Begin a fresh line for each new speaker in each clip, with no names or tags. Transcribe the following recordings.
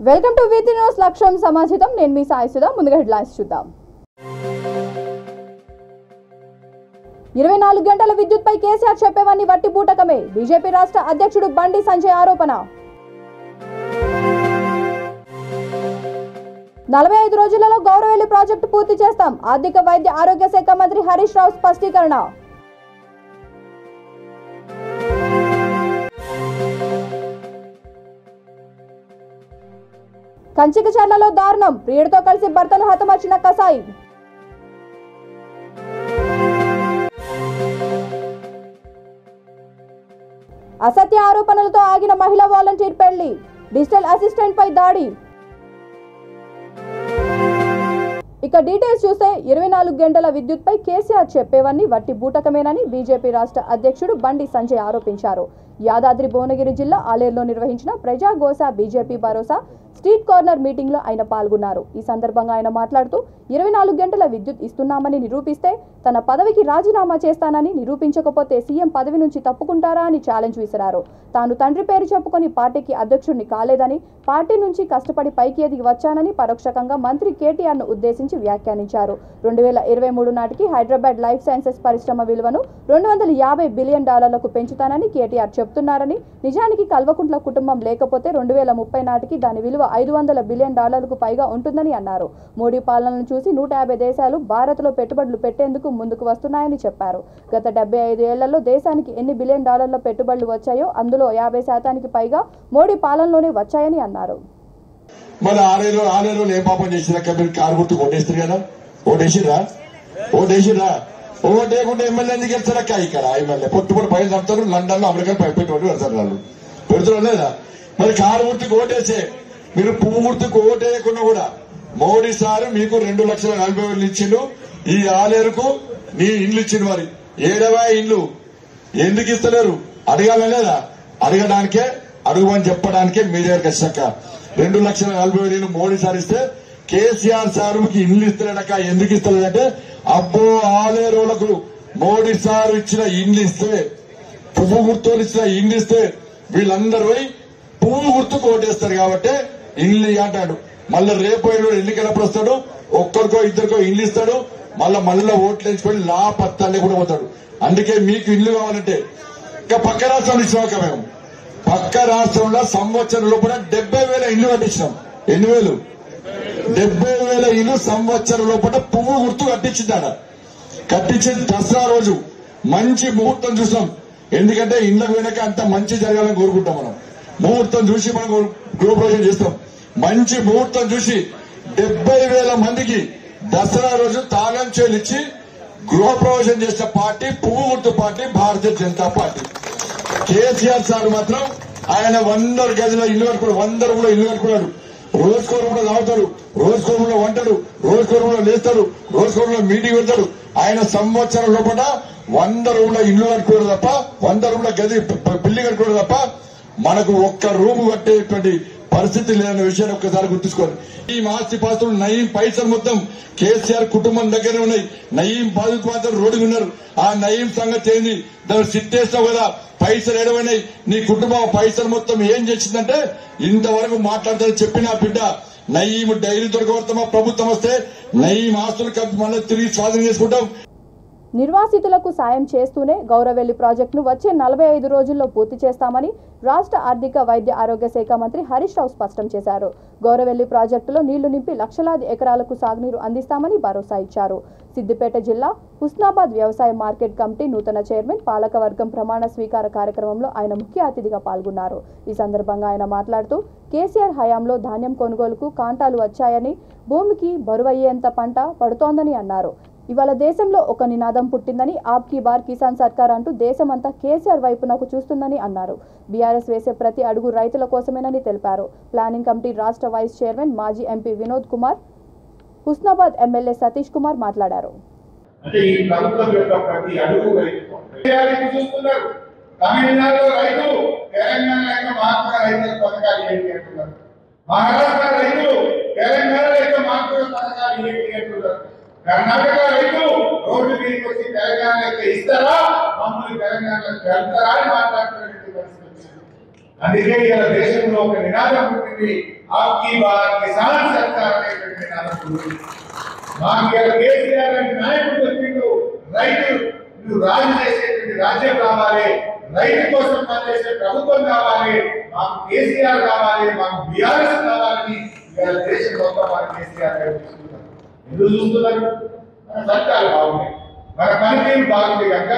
Welcome to Vithi news లక్ష్యం సమాచితం. నేను మీ సాయి సుధా. ముందుగా హెడ్లైన్స్ చూద్దాం. 24 గంటల విద్యుత్పై కేసీఆర్ చెప్పేవన్నీ వట్టి బూటకమే. బీజేపీ రాష్ట్ర అధ్యక్షుడు బండి సంజయ్ ఆరోపణ. 45 రోజులలో గౌరవెల్లి ప్రాజెక్టు పూర్తి చేస్తాం. ఆర్థిక వైద్య ఆరోగ్య శాఖ మంత్రి హరీష్ రావు స్పష్టీకరణ. కంచికచర్లలో దారుణం. ప్రియుడితో కలిసి భర్తను హతమార్చిన కసాయి. అసత్య ఆరోపణలతో ఆగిన మహిళా వాలంటీర్ పెళ్లి. డిజిటల్ అసిస్టెంట్ పై దాడి. ఇక డీటెయిల్స్ చూస్తే 24 గంటల విద్యుత్పై కేసీఆర్ చెప్పేవన్నీ వట్టి బూటకమేనని బీజేపీ రాష్ట్ర అధ్యక్షుడు బండి సంజయ్ ఆరోపించారు. యాదాద్రి భువనగిరి జిల్లా ఆలేరులో నిర్వహించిన ప్రజాగోస బీజేపీ భరోసా స్ట్రీట్ కార్నర్ మీటింగ్ లో ఆయన పాల్గొన్నారు. ఈ సందర్భంగా ఆయన మాట్లాడుతూ 24 గంటల విద్యుత్ ఇస్తున్నామని నిరూపిస్తే తన పదవికి రాజీనామా చేస్తానని, నిరూపించకపోతే సీఎం పదవి నుంచి తప్పుకుంటారా అని ఛాలెంజ్ విసిరారు. తాను తండ్రి పేరు చెప్పుకొని పార్టీకి అధ్యక్షుడిని కాలేదని, పార్టీ నుంచి కష్టపడి పైకి ఎదిగి వచ్చానని పరోక్షకంగా మంత్రి కేటీఆర్ ను ఉద్దేశించి వ్యాఖ్యానించారు. 2023 నాటికి హైదరాబాద్ లైఫ్ సైన్సెస్ పరిశ్రమ విలువను $250 బిలియన్ పెంచుతానని కేటీఆర్ చెప్తున్నారని, నిజానికి కల్వకుంట్ల కుటుంబం లేకపోతే 2030 నాటికి దాని విలువ $500 బిలియన్ పైగా ఉంటుందని అన్నారు. మోడీ పాలనను చూసి 150 దేశాలు భారత్లో పెట్టుబడులు పెట్టేందుకు ముందుకు వస్తున్నాయని చెప్పారు. గత 75 ఏళ్లలో దేశానికి ఎన్ని $1 బిలియన్ పెట్టుబడులు వచ్చాయో అందులో 50% పైగా మోడీ పాలనలోనే వచ్చాయని అన్నారు.
మన ఆరేలో ఏ పాపం చేసినా మీరు కారు గుర్తు ఓటేస్తారు కదా, ఓటేసిరా ఓటేయకుండా ఎమ్మెల్యే ఎందుకు వెళ్తారక్క? ఇక్కడ ఎమ్మెల్యే పొట్టుపడి పైన చంపుతారు. లండన్ లో అమెరికా పెట్టుబడి పెడతారు. వాళ్ళు పెడుతున్నారు లేదా? మరి కారు గుర్తుకు ఓటేసే మీరు పువ్వు గుర్తుకు ఓటేయకుండా కూడా మోడీ సార్ మీకు 2,40,000 ఇచ్చిండు. ఈ ఆలేరుకు నీ ఇండ్లు ఇచ్చిండు. మరి ఏడవా ఇండ్లు ఎందుకు ఇస్తలేరు? అడగాల లేదా? అడగడానికే అడుగుమని చెప్పడానికే మీ దగ్గరకు వచ్చాక 2,40,000 మోడీ సార్ ఇస్తే కేసీఆర్ సార్ ఇండ్లు ఇస్తలేడక. ఎందుకు ఇస్తలేదంటే అబ్బో ఆలేరులకు మోడీ సార్ ఇచ్చిన ఇండ్లు ఇస్తే, పువ్వు గుర్తులు ఇచ్చిన ఇండ్లు ఇస్తే వీళ్ళందరూ పువ్వు గుర్తుకు ఓటేస్తారు కాబట్టి ఇండ్లు అంటాడు. మళ్ళీ రేపు ఎన్నికలప్పుడు వస్తాడు, ఒక్కరికో ఇద్దరికో ఇండ్లు ఇస్తాడు. మళ్ళా ఓట్లు వేసుకొని పత్తాన్ని కూడా పోతాడు. అందుకే మీకు ఇండ్లు కావాలంటే ఇంకా పక్క రాష్ట్రంలో ఇచ్చినాక మేము పక్క రాష్ట్రంలో సంవత్సరం లోపల 70,000 ఇండ్లు కట్టించినాం. ఎన్ని వేలు? 70,000 ఇండ్లు సంవత్సరం లోపల పువ్వు గుర్తు కట్టించిందాడ. కట్టించిన దసరా రోజు మంచి ముహూర్తం చూసాం. ఎందుకంటే ఇండ్లకు వెనక అంత మంచి జరగాలని కోరుకుంటాం. మనం ముహూర్తం చూసి మనం గృహప్రవేశం చేస్తాం. మంచి ముహూర్తం చూసి 70,000 మందికి దసరా రోజు తాళం చేలిచ్చి గృహప్రవేశం చేసిన పార్టీ పువ్వు గుర్తు party Bharatiya Janata party. KCR sir మాత్రం ఆయన 100 గదిలో ఇల్లు కట్టుకున్నాడు. 100 కూడా ఇల్లు కట్టుకున్నాడు. రోజుకో రూపంలో తాగుతాడు, రోజుకో రూపంలో వంటాడు, రోజుకో రూపంలో లేస్తాడు, రోజుకో రూపంలో మీటింగ్ పెడతాడు. ఆయన సంవత్సరం లోపల 100 రూమ్ల ఇల్లు కట్టుకోవడం తప్ప, 100 రూమ్ల గది బిల్డింగ్ కట్టుకోవడం తప్ప మనకు ఒక్క రూము కట్టేటువంటి పరిస్థితి లేదన్న విషయాన్ని ఒక్కసారి గుర్తుంచుకోండి. ఈ ఆస్తి పాస్తులు నయీం పైసలు మొత్తం కేసీఆర్ కుటుంబం దగ్గరే ఉన్నాయి. నయీం బాధిత మాత్రం రోడ్డు ఉన్నారు. ఆ నయీం సంగతి ఏంది? దాన్ని సిట్టేస్తావు కదా, పైసలు ఎడవైనాయి. నీ కుటుంబం పైసలు మొత్తం ఏం చేసిందంటే ఇంతవరకు మాట్లాడతారని చెప్పిన బిడ్డ నయీం డైరీ దొరకబడతామా? ప్రభుత్వం వస్తే నయీం ఆస్తులు మళ్ళీ తిరిగి స్వాధీనం చేసుకుంటాం.
నిర్వాసితులకు సాయం చేస్తూనే గౌరవెల్లి ప్రాజెక్టును వచ్చే 45 రోజుల్లో పూర్తి చేస్తామని రాష్ట్ర ఆర్థిక వైద్య ఆరోగ్య శాఖ మంత్రి హరీష్ రావు స్పష్టం చేశారు. గౌరవెల్లి ప్రాజెక్టులో నీళ్లు నింపి లక్షలాది ఎకరాలకు సాగునీరు అందిస్తామని భరోసా ఇచ్చారు. సిద్దిపేట జిల్లా హుస్నాబాద్ వ్యవసాయ మార్కెట్ కమిటీ నూతన చైర్మన్ పాలకవర్గం ప్రమాణ స్వీకార కార్యక్రమంలో ఆయన ముఖ్య అతిథిగా పాల్గొన్నారు. ఈ సందర్భంగా ఆయన మాట్లాడుతూ కేసీఆర్ హయాంలో ధాన్యం కొనుగోలుకు కాంటాలు వచ్చాయని, భూమికి బరువయ్యేంత పంట పడుతోందని అన్నారు. ఇవాళ దేశంలో ఒక నినాదం పుట్టిందని, ఆప్కీ బార్ కిసాన్ సర్కార్ అంటూ దేశమంతా కేసీఆర్ వైపునకు చూస్తుందని అన్నారు. బీఆర్ఎస్ వేసే ప్రతి అడుగు రైతుల కోసమేనని తెలిపారు. ప్లానింగ్ కమిటీ రాష్ట్ర వైస్ చైర్మన్ మాజీ ఎంపీ వినోద్ కుమార్, హుస్నాబాద్ ఎమ్మెల్యే సతీష్ కుమార్ మాట్లాడారు.
కర్ణాటక రైతు రోడ్డు మీదకి వచ్చి తెలంగాణ ఇస్తారా, మమ్మల్ని తెలంగాణలో వెళ్తారా అని మాట్లాడుతున్నటువంటి పరిస్థితి వచ్చింది. అందుకే ఇలా దేశంలో ఒక నినాదం పుట్టింది, ఆప్కీ బాత్ కిసాన్ సర్కార్ అనేటువంటి నినాదం పుట్టింది. మాకు ఇలా కేసీఆర్ గారి నాయకుడు వచ్చిండు, రైతు రాజు చేసేటువంటి రాజ్యం కావాలి, రైతు కోసం పనిచేసే ప్రభుత్వం కావాలి, మాకు కేసీఆర్ కావాలి, మాకు బీఆర్ఎస్ కావాలని ఇలా దేశం మొత్తం మన కేసీఆర్ గారు చూస్తున్నారు. ఎందుకు చూస్తున్నారు? మన సర్కారు బాగున్నాయి, మన పనితీరు బాగుంది కనుక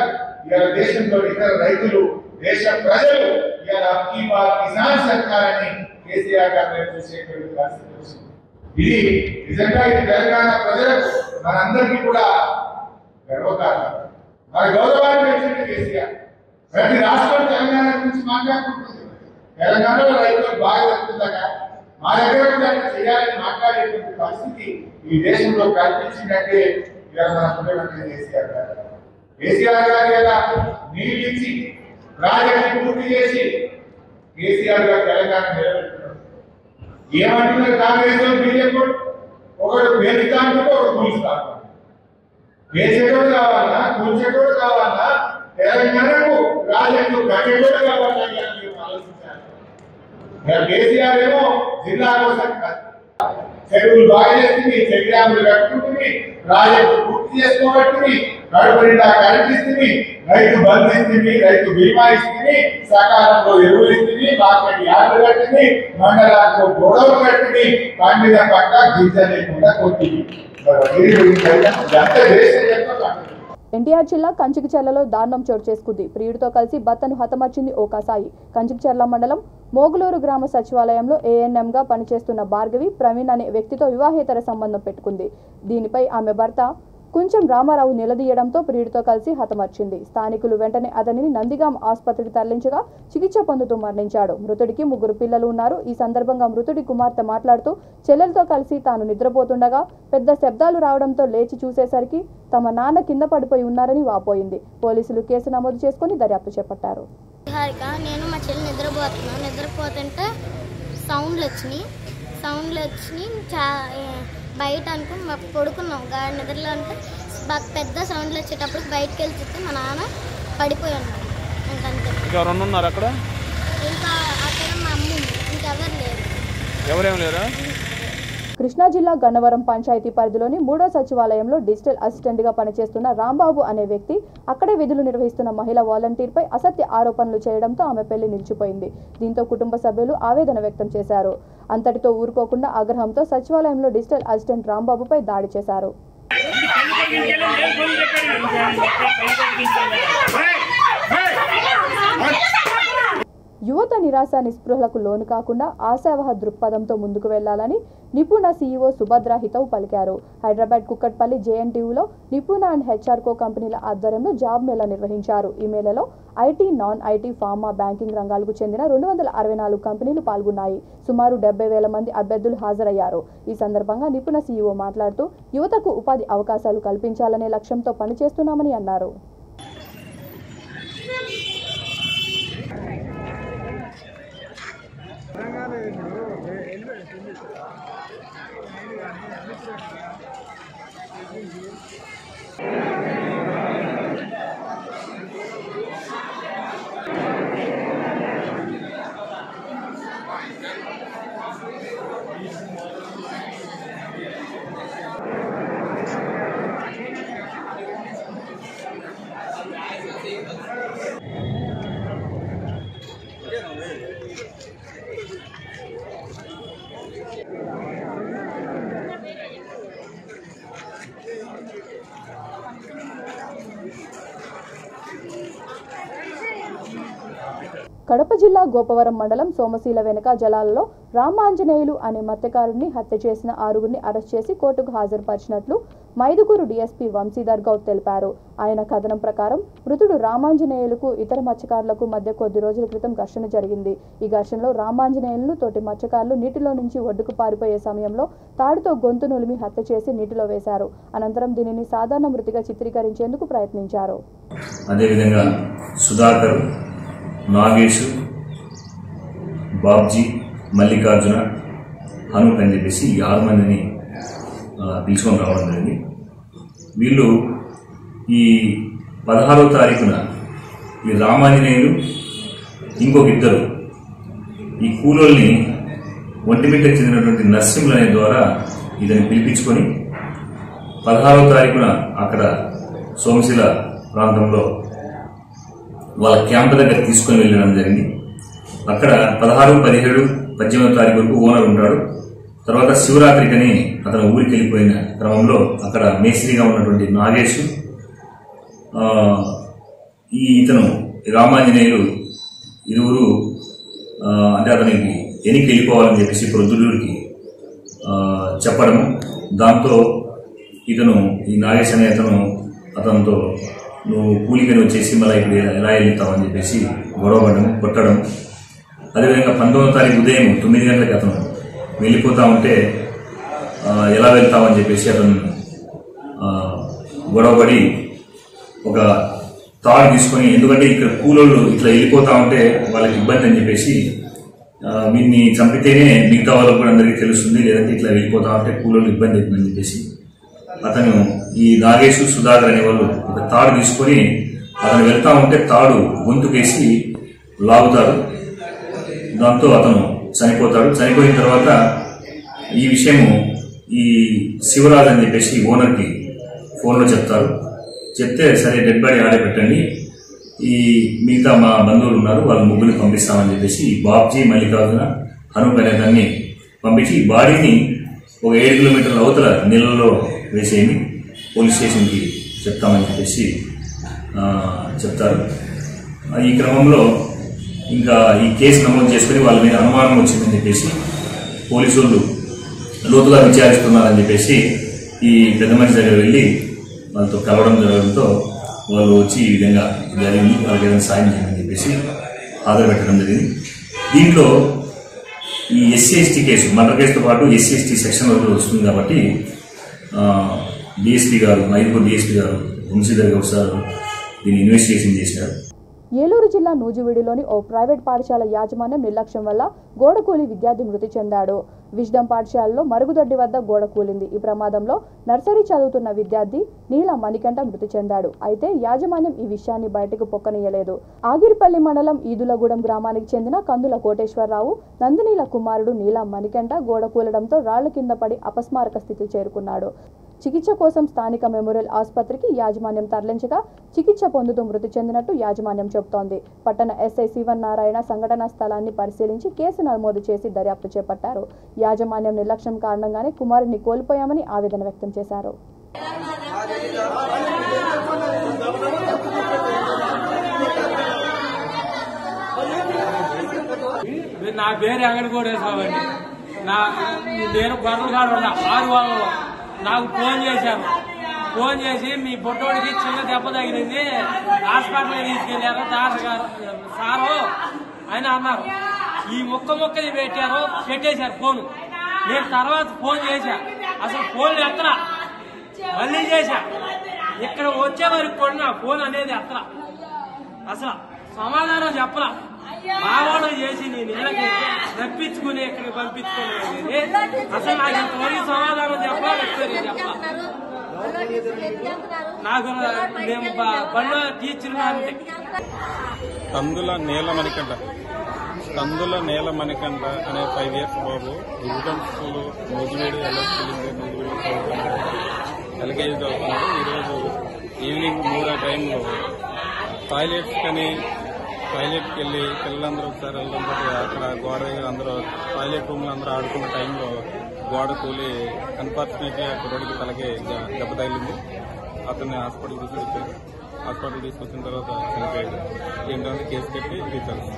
ఇలా దేశంలో ఇతర రైతులు, దేశ ప్రజలు ఇలా అప్కీ బాత్ కిసాన్ సర్కార్ అని కేసీఆర్ గారు చూసేటువంటి పరిస్థితి వచ్చింది. ఇది నిజంగా ఇది తెలంగాణ ప్రజలకు మనందరికీ కూడా గర్వకారణం. మన గౌరవాన్ని పెంచింది కేసీఆర్. ప్రతి రాష్ట్రం తెలంగాణ గురించి మాట్లాడుకుంటుంది. తెలంగాణలో రైతులకు బాగా జరుగుతుందగా మా దగ్గర దాన్ని చేయాలని మాట్లాడేటువంటి పరిస్థితి ఈ దేశంలో కల్పించిందంటే ఇలా మన ముఖ్యమంత్రి కేసీఆర్ గారు. కేసీఆర్ గారు ఇలా నీళ్ళు ఇచ్చి ప్రాజెక్టు పూర్తి చేసి కేసీఆర్ గారు తెలంగాణ నిలబెట్టుకున్నారు. ఏమంటున్నారు కాంగ్రెస్ బీజేపీ? ఒకడు పేరుస్తా అంటారు, ఒకడు కూలుస్తా అంటారు. వేసేటోడు కావాలా, కూల్చేటోడు కావాలా, తెలంగాణకు ప్రాజెక్టు కట్టేటోడు కావాలా అని ఆలోచించారు. కేసీఆర్ ఏమో జిల్లా కోసం చెరువులు బాగా చేస్తుంది, చెక్ డ్యాములు కట్టుకుంటుంది, ప్రాజెక్టు పూర్తి చేసుకోబట్టింది, కడుపు నిండా కరెంట్ ఇస్తుంది, రైతు బంధు ఇస్తుంది, రైతు బీమా ఇస్తుంది, సకాలంలో ఎరువులు ఇస్తుంది, మార్కెట్ యార్డులు కట్టింది, మండలాలకు గొడవలు కట్టింది, పండిన పంట గింజ లేకుండా కొట్టింది.
ఎన్టీఆర్ జిల్లా కంచికిచెర్లలో దారుణం చోటు చేసుకుంది. ప్రియుడితో కలిసి భర్తను హతమార్చింది ఓ కసాయి. కంచికిచెర్ల మండలం మోగులూరు గ్రామ సచివాలయంలో ఏఎన్ఎంగా పనిచేస్తున్న భార్గవి ప్రవీణ్ అనే వ్యక్తితో వివాహేతర సంబంధం పెట్టుకుంది. దీనిపై ఆమె భర్త కొంచెం రామారావు నిలదీయడంతో ప్రియుడితో కలిసి హతమార్చింది. స్థానికులు వెంటనే అతనిని నందిగాం ఆసుపత్రికి తరలించగా చికిత్స పొందుతూ మరణించాడు. మృతుడికి 3 పిల్లలు ఉన్నారు. ఈ సందర్భంగా మృతుడి కుమార్తె మాట్లాడుతూ చెల్లెలతో కలిసి తాను నిద్రపోతుండగా పెద్ద శబ్దాలు రావడంతో లేచి చూసేసరికి తమ నాన్న కింద పడిపోయి ఉన్నారని వాపోయింది. పోలీసులు కేసు నమోదు చేసుకుని దర్యాప్తు చేపట్టారు.
నేను మా చెల్లి నిద్రపోతుంటే సౌండ్లు వచ్చినాయి. బయట అనుకుని మాకు పడుకున్నాం నిద్రలో. అంటే బాగా పెద్ద సౌండ్లు వచ్చేటప్పుడు బయటకు వెళ్ళి చూస్తే మా నాన్న పడిపోయి ఉన్నాడు. ఇంకంతే.
అక్కడ
ఇంకా అక్కడ మా అమ్మ ఉంది, ఇంకెవరు లేరు.
ఎవరేం లేరా?
కృష్ణా జిల్లా గన్నవరం పంచాయతీ పరిధిలోని 3వ సచివాలయంలో డిజిటల్ అసిస్టెంట్గా పనిచేస్తున్న రాంబాబు అనే వ్యక్తి అక్కడే విధులు నిర్వహిస్తున్న మహిళా వాలంటీర్పై అసత్య ఆరోపణలు చేయడంతో ఆమె పెళ్లి నిలిచిపోయింది. దీంతో కుటుంబ సభ్యులు ఆవేదన వ్యక్తం చేశారు. అంతటితో ఊరుకోకుండా ఆగ్రహంతో సచివాలయంలో డిజిటల్ అసిస్టెంట్ రాంబాబుపై దాడి చేశారు. యువత నిరాశ నిస్పృహలకు లోను కాకుండా ఆశావహ దృక్పథంతో ముందుకు వెళ్లాలని నిపుణ సీఈఓ సుభద్ర హితవు పలికారు. హైదరాబాద్ కుక్కట్పల్లి జేఎన్టీయూలో నిపుణ అండ్ హెచ్ఆర్కో కంపెనీల ఆధ్వర్యంలో జాబ్ మేళా నిర్వహించారు. ఈ మేళలో IT, non IT, pharma, banking రంగాలకు చెందిన 264 కంపెనీలు పాల్గొన్నాయి. సుమారు 70,000 మంది అభ్యర్థులు హాజరయ్యారు. ఈ సందర్భంగా నిపుణ సీఈఓ మాట్లాడుతూ యువతకు ఉపాధి అవకాశాలు కల్పించాలనే లక్ష్యంతో పనిచేస్తున్నామని అన్నారు. కడప జిల్లా గోపవరం మండలం సోమశీల వెనుక జలాలలో రామాంజనేయులు అనే మత్స్యకారుడిని హత్య చేసిన 6గురిని అరెస్ట్ చేసి కోర్టుకు హాజరుపరిచినట్లు మైదుకూరు డీఎస్పీ వంశీధర్ గౌడ్ తెలిపారు. ఆయన కథనం ప్రకారం మృతుడు రామాంజనేయులకు ఇతర మత్స్యకారులకు మధ్య కొద్ది రోజుల క్రితం ఘర్షణ జరిగింది. ఈ ఘర్షణలో రామాంజనేయులను తోటి మత్స్యకారులు నీటిలో నుంచి ఒడ్డుకు పారిపోయే సమయంలో తాడుతో గొంతు నులిమి హత్య చేసి నీటిలో వేశారు. అనంతరం దీనిని సాధారణ మృతిగా చిత్రీకరించేందుకు ప్రయత్నించారు.
అదేవిధంగా సుధాకర్, నాగేశు, బాబ్జీ, మల్లికార్జున, హనుక్ అని చెప్పేసి 6 మందిని పిలుచుకొని రావడం జరిగింది. వీళ్ళు ఈ 16వ తారీఖున ఈ రామాంజనేయులు ఇంకొక 2 ఈ కూలోల్ని ఒంటిమిట్టకు చెందినటువంటి నర్సింహులు అనే ద్వారా ఇతన్ని పిలిపించుకొని 16వ తారీఖున అక్కడ సోమశిల ప్రాంతంలో వాళ్ళ క్యాంపు దగ్గర తీసుకుని వెళ్ళడం జరిగింది. అక్కడ 16, 17, 18వ తారీఖు వరకు ఓనర్ ఉంటాడు. తర్వాత శివరాత్రికని అతను ఊరికి వెళ్ళిపోయిన క్రమంలో అక్కడ మేస్త్రిగా ఉన్నటువంటి నాగేష్, ఇతను రామాంజనేయులు ఇరువురు అంటే అతనికి ఎనికి వెళ్ళిపోవాలని చెప్పేసి ప్రొద్దుటూరికి చెప్పడము. దాంతో ఇతను ఈ నాగేష్ అనే అతనితో నువ్వు కూలికని వచ్చేసి మళ్ళీ ఇప్పుడు ఎలా వెళ్తావని చెప్పేసి గొడవపడడం, కొట్టడం. అదేవిధంగా 19వ తారీఖు ఉదయం 9 గంటలకి అతను వెళ్ళిపోతా ఉంటే ఎలా వెళ్తామని చెప్పేసి అతను గొడవపడి ఒక తాడు తీసుకొని, ఎందుకంటే ఇక్కడ కూలోళ్ళు ఇట్లా వెళ్ళిపోతా ఉంటే వాళ్ళకి ఇబ్బంది అని చెప్పేసి వీడిని చంపితేనే మిగతా వాళ్ళకు కూడా అందరికీ తెలుస్తుంది, లేదంటే ఇట్లా వెళ్ళిపోతా ఉంటే కూలోళ్ళు ఇబ్బంది అవుతుందని చెప్పేసి అతను ఈ నాగేష్, సుధాకర్ అనే వాళ్ళు ఒక తాడు తీసుకొని అతను వెళ్తా ఉంటే తాడు గొంతుకేసి లాగుతాడు. దాంతో అతను చనిపోతాడు. చనిపోయిన తర్వాత ఈ విషయము ఈ శివరాజ్ అని చెప్పేసి ఓనర్కి ఫోన్లో చెప్తారు. చెప్తే సరే డెడ్ బాడీ ఆడే పెట్టండి, ఈ మిగతా మా బంధువులు ఉన్నారు వాళ్ళ ముగ్గురిని పంపిస్తామని చెప్పేసి బాబ్జీ, మల్లికార్జున, హనుక్ అనే దాన్ని పంపించి ఈ బాడీని ఒక 7 కిలోమీటర్ల అవతల నీళ్ళలో వేసేయండి, పోలీస్ స్టేషన్కి చెప్తామని చెప్పేసి చెప్తారు. ఈ క్రమంలో ఇంకా ఈ కేసు నమోదు చేసుకుని వాళ్ళ మీద అనుమానం వచ్చిందని చెప్పేసి పోలీసు వాళ్ళు లోతుగా విచారిస్తున్నారని చెప్పేసి ఈ పెద్ద మనిషి దగ్గర వెళ్ళి వాళ్ళతో కలవడం జరగడంతో వాళ్ళు వచ్చి ఈ విధంగా జరిగింది, వాళ్ళకి ఏదైనా సాయం చేయమని చెప్పేసి ఆధార పెట్టడం జరిగింది. దీంట్లో ఈ SC/ST కేసు, మర్డర్ కేసుతో పాటు SC/ST సెక్షన్ వరకు వస్తుంది కాబట్టి DSP గారు, మైదుపూర్ DSP గారు, వంశీధర్ గౌడ్ సార్ దీన్ని ఇన్వెస్టిగేషన్ చేశారు.
ఏలూరు జిల్లా నూజివీడులోని ఓ ప్రైవేట్ పాఠశాల యాజమాన్యం నిర్లక్ష్యం వల్ల గోడకూలి విద్యార్థి మృతి చెందాడు. విజ్డమ్ పాఠశాలలో మరుగుదొడ్డి వద్ద గోడ కూలింది. ఈ ప్రమాదంలో నర్సరీ చదువుతున్న విద్యార్థి నీల మణికంఠ మృతి చెందాడు. అయితే యాజమాన్యం ఈ విషయాన్ని బయటకు పొక్కనీయలేదు. ఆగిరిపల్లి మండలం ఈదులగూడెం గ్రామానికి చెందిన కందుల కోటేశ్వరరావు నందినీల కుమారుడు నీల మణికంఠ గోడ కూలడంతో రాళ్ల కింద పడి అపస్మారక స్థితి చేరుకున్నాడు. చికిత్స కోసం స్థానిక మెమోరియల్ ఆసుపత్రికి యాజమాన్యం తరలించగా చికిత్స పొందుతూ మృతి చెందినట్టు యాజమాన్యం చెబుతోంది. పట్టణ SI శివనారాయణ సంఘటనా స్థలాన్ని పరిశీలించి కేసు నమోదు చేసి దర్యాప్తు చేపట్టారు. యాజమాన్యం నిర్లక్ష్యం కారణంగానే కుమారుడిని కోల్పోయామని ఆవేదన వ్యక్తం చేశారు.
నా పేరు అంగడికోటేశ్వరరావు. నేను గొర్రెలు కాడ ఉన్నా 6 వారంలో నాకు ఫోన్ చేసి మీ బొట్టోడికి చిన్న దెబ్బ తగిలింది, హాస్పిటల్ తీసుకెళ్లారు సారు అని అన్నారు. ఈ మొక్కని పెట్టేశారు ఫోను. నేను తర్వాత ఫోన్ చేశా, అసలు ఫోన్ ఎత్తరా, మళ్ళీ చేశా, ఇక్కడ వచ్చే వరకు కొన్నా ఫోన్ అనేది ఎత్తరా, అసలు సమాధానం చెప్పరా. మావాడు చేసి నేను ఇళ్ళకి రప్పించుకుని ఇక్కడికి పంపించుకునేది అసలు నాకు ఇంతవరకు సమాధానం చెప్పలా, చెప్పలా. నాకు మేము బడిలో టీచర్
కందుల నేల మణికంఠ అనే 5 years బాబు విజ్డమ్ స్కూల్ నూజివీడు LKG చదువుతున్నాడు. ఈరోజు ఈవినింగ్ 3 టైంలో టాయిలెట్కి వెళ్ళి పిల్లలందరూ ఒకసారి వెళ్ళడంతో అక్కడ గోడ దగ్గర అందరూ టాయిలెట్ రూమ్లో అందరూ ఆడుకున్న టైంలో గోడ కూలి అన్ఫార్చునేట్లీ ఆ కుర్రోడికి తలకి దెబ్బ తగిలింది. అతన్ని హాస్పిటల్ తీసుకొచ్చారు. హాస్పిటల్ తీసుకొచ్చిన తర్వాత చనిపోయాడు. ఏంటంటే కేసు పెట్టి recharge.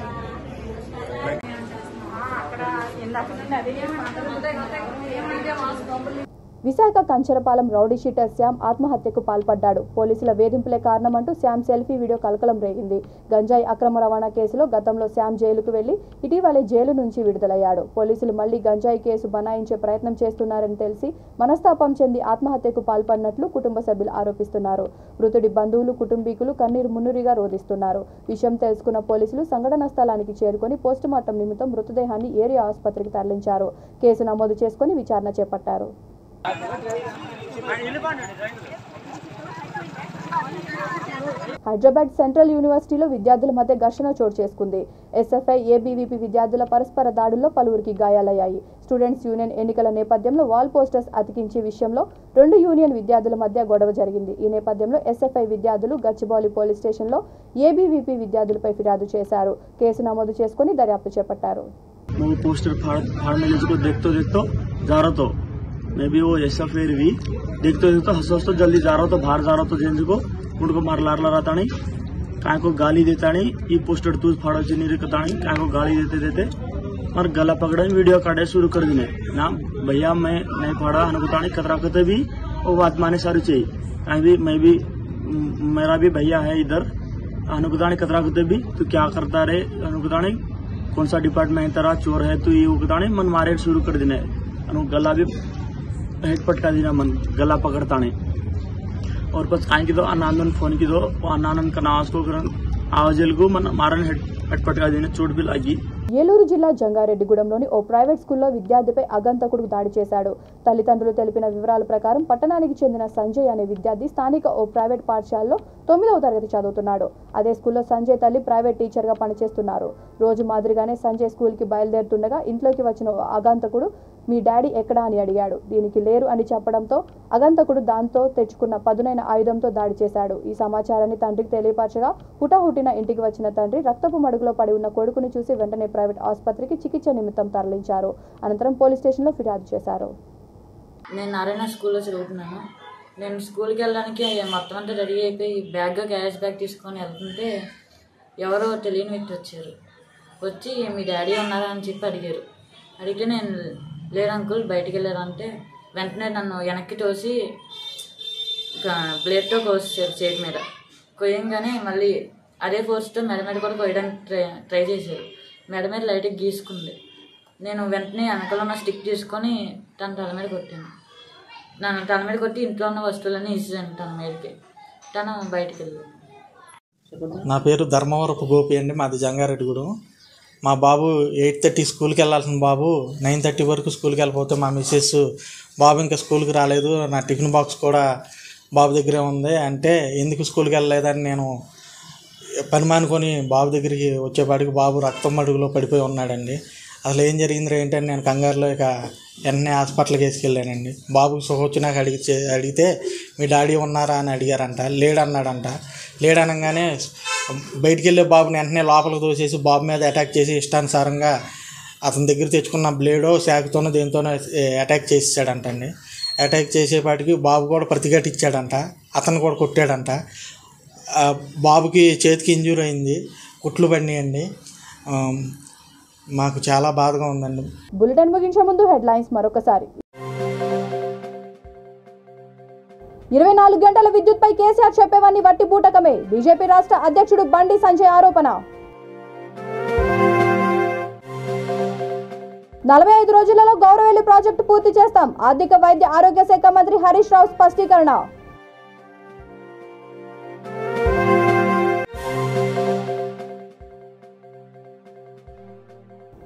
Visakha Kancharapalem rowdy sheeter Shyam ఆత్మహత్యకు పాల్పడ్డాడు. పోలీసుల వేధింపులే కారణమంటూ శ్యామ్ సెల్ఫీ వీడియో కలకలం రేగింది. గంజాయి అక్రమ రవాణా కేసులో గతంలో శ్యామ్ జైలుకు వెళ్లి ఇటీవలే జైలు నుంచి విడుదలయ్యాడు. పోలీసులు మళ్లీ గంజాయి కేసు బనాయించే ప్రయత్నం చేస్తున్నారని తెలిసి మనస్తాపం చెంది ఆత్మహత్యకు పాల్పడినట్లు కుటుంబ సభ్యులు ఆరోపిస్తున్నారు. మృతుడి బంధువులు, కుటుంబీకులు కన్నీరు మున్నీరుగా రోధిస్తున్నారు. విషయం తెలుసుకున్న పోలీసులు సంఘటనా స్థలానికి చేరుకుని పోస్టుమార్టం నిమిత్తం మృతదేహాన్ని ఏరియా ఆసుపత్రికి తరలించారు. కేసు నమోదు చేసుకుని విచారణ చేపట్టారు. హైదరాబాద్ సెంట్రల్ యూనివర్సిటీలో విద్యార్థుల మధ్య ఘర్షణ చోటు చేసుకుంది. ఎస్ఎఫ్ఐ ఏబీవీపీ విద్యార్థుల పరస్పర దాడుల్లో పలువురికి గాయాలయ్యాయి. స్టూడెంట్స్ యూనియన్ ఎన్నికల నేపథ్యంలో వాల్ పోస్టర్స్ అతికించే విషయంలో రెండు యూనియన్ విద్యార్థుల మధ్య గొడవ జరిగింది. ఈ నేపథ్యంలో ఎస్ఎఫ్ఐ విద్యార్థులు గచ్చిబౌలి పోలీస్ స్టేషన్లో ఏబీవీపీ విద్యార్థులపై ఫిర్యాదు చేశారు. కేసు నమోదు చేసుకుని దర్యాప్తు చేపట్టారు.
मैं भी वो ऐसा फिर भी देखते देखते हंसो जल्दी जा रहा तो बाहर जा रहा तो जेंस को उनको मार लार रहता नहीं काय को गाली देता नहीं ये पोस्टर तू फाड़ो नहीं रखता नहीं काय को गाली देते देते और गला पकड़े वीडियो काटे शुरू कर देने ना भैया मैं नहीं फाड़ा अनुकता नहीं कतरा कते भी वो बात माने सारी चाहिए कहीं भी मैं भी मेरा भी भैया है इधर अनुकता नहीं कतरा कते भी तू क्या करता रहे अनुकता नहीं कौन सा डिपार्टमेंट तेरा चोर है तू ये उकता नहीं मन मारे शुरू कर देने गला भी हेड पटका देना मन गला पकड़ता नहीं और बस कान की दो अनानंद फोन की दो अनानंद का नाम को आवाज को मन मारन हेड पटका देने चोट भी लगी.
ఏలూరు జిల్లా జంగారెడ్డిగూడెంలోని ఓ ప్రైవేట్ స్కూల్లో విద్యార్థిపై అగంతకుడు దాడి చేశాడు. తల్లిదండ్రులు తెలిపిన వివరాల ప్రకారం పట్టణానికి చెందిన సంజయ్ అనే విద్యార్థి స్థానిక ఓ ప్రైవేట్ పాఠశాలలో 9వ తరగతి చదువుతున్నాడు. అదే స్కూల్లో సంజయ్ తల్లి ప్రైవేట్ టీచర్గా పనిచేస్తున్నారు. రోజు మాదిరిగానే సంజయ్ స్కూల్కి బయలుదేరుతుండగా ఇంట్లోకి వచ్చిన అగంతకుడు మీ డాడీ ఎక్కడా అని అడిగాడు. దీనికి లేరు అని చెప్పడంతో అగంతకుడు దాంతో తెచ్చుకున్న పదునైన ఆయుధంతో దాడి చేశాడు. ఈ సమాచారాన్ని తండ్రికి తెలియపరచగా హుటాహుటిన ఇంటికి వచ్చిన తండ్రి రక్తపు మడుగులో పడి ఉన్న కొడుకుని చూసి వెంటనే ప్రైవేట్ ఆసుపత్రికి చికిత్స నిమిత్తం తరలించారు. అనంతరం పోలీస్ స్టేషన్లో ఫిర్యాదు చేశారు.
నేను నారాయణ స్కూల్లో చదువుతున్నాను. నేను స్కూల్కి వెళ్ళడానికి మొత్తం అంతా రెడీ అయిపోయి బ్యాగ్గా క్యాష్ బ్యాగ్ తీసుకొని వెళ్తుంటే ఎవరో తెలియని వ్యక్తి వచ్చారు. వచ్చి మీ డాడీ ఉన్నారా అని చెప్పి అడిగారు. అడిగితే నేను లేరు అంకుల్ బయటికి వెళ్ళారంటే వెంటనే నన్ను వెనక్కి తోసి ప్లేట్తో కోసారు చేతి మీద. కొయ్యంగానే మళ్ళీ అదే ఫోర్స్తో మెడ మీద కూడా కొయ్యడానికి ట్రై చేశారు. మెడ మీద లైట్గా గీసుకుంది. నేను వెంటనే వెనకలో ఉన్న స్టిక్ తీసుకొని తన తల మీద కొట్టాను. నన్ను తల మీద కొట్టి ఇంట్లో ఉన్న వస్తువులన్నీ ఇచ్చాను తన మీదకి. తను బయటికి వెళ్ళాను.
నా పేరు ధర్మవరపు గోపి అండి. మాది జంగారెడ్డిగూడెం. మా బాబు 8:30 స్కూల్కి వెళ్ళాల్సిన బాబు 9:30 వరకు స్కూల్కి వెళ్ళిపోతే మా మిస్సెస్ బాబు ఇంకా స్కూల్కి రాలేదు, నా టిఫిన్ బాక్స్ కూడా బాబు దగ్గరే ఉంది అంటే ఎందుకు స్కూల్కి వెళ్ళలేదని నేను పని మానుకొని బాబు దగ్గరికి వచ్చేపాటికి బాబు రక్తం మడుగులో పడిపోయి ఉన్నాడండి. అసలు ఏం జరిగింది ఏంటని నేను కంగారులో ఇక వెంటనే హాస్పిటల్కి వేసుకెళ్ళానండి. బాబుకి సుఖొచ్చినాక అడిగితే మీ డాడీ ఉన్నారా అని అడిగారంట. లేడన్నాడంట. లేడనగానే బయటికి వెళ్ళే బాబుని వెంటనే లోపలికి తోసేసి బాబు మీద అటాక్ చేసి ఇష్టానుసారంగా అతని దగ్గర తెచ్చుకున్న బ్లేడో శాఖతోనో దేనితోనో అటాక్ చేసేసాడంట అండి. అటాక్ చేసేపాటికి బాబు కూడా ప్రతిఘటించాడంట. అతను కూడా కొట్టాడంట. బాబుకి చేతికి ఇంజూరీ అయింది, కుట్లు పడినాయండి. మాకు చాలా బాధగా ఉందండి.
బులెటిన్ ముగించే ముందు హెడ్లైన్స్ మరొకసారి. 24 గంటల విద్యుత్పై కేసీఆర్ చెప్పేవన్నీ వట్టి బూటకమే. బీజేపీ రాష్ట్ర అధ్యక్షుడు బండి సంజయ్ ఆరోపణ. 45 రోజులలో గౌరవేలి ప్రాజెక్టు పూర్తి చేస్తాం. ఆర్థిక వైద్య ఆరోగ్య శాఖ మంత్రి హరీష్ రావు స్పష్టీకరణ.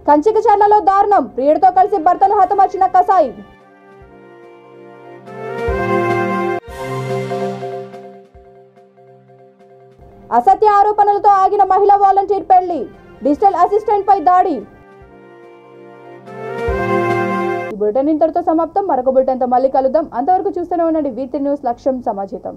కంచికచర్లలో దారుణం. ప్రియుడితో కలిసి భర్తను హతమార్చిన కసాయి. అసత్య ఆరోపణలతో ఆగిన మహిళా వాలంటీర్ పెళ్లి. డిజిటల్ అసిస్టెంట్ పై దాడి. ఈ బులెటిన్ ఇంతటితో సమాప్తం. మరొక బులెటిన్తో మళ్ళీ కలుద్దాం. అంతవరకు చూస్తూనే ఉండండి V3 న్యూస్. లక్ష్యం సమాజితం.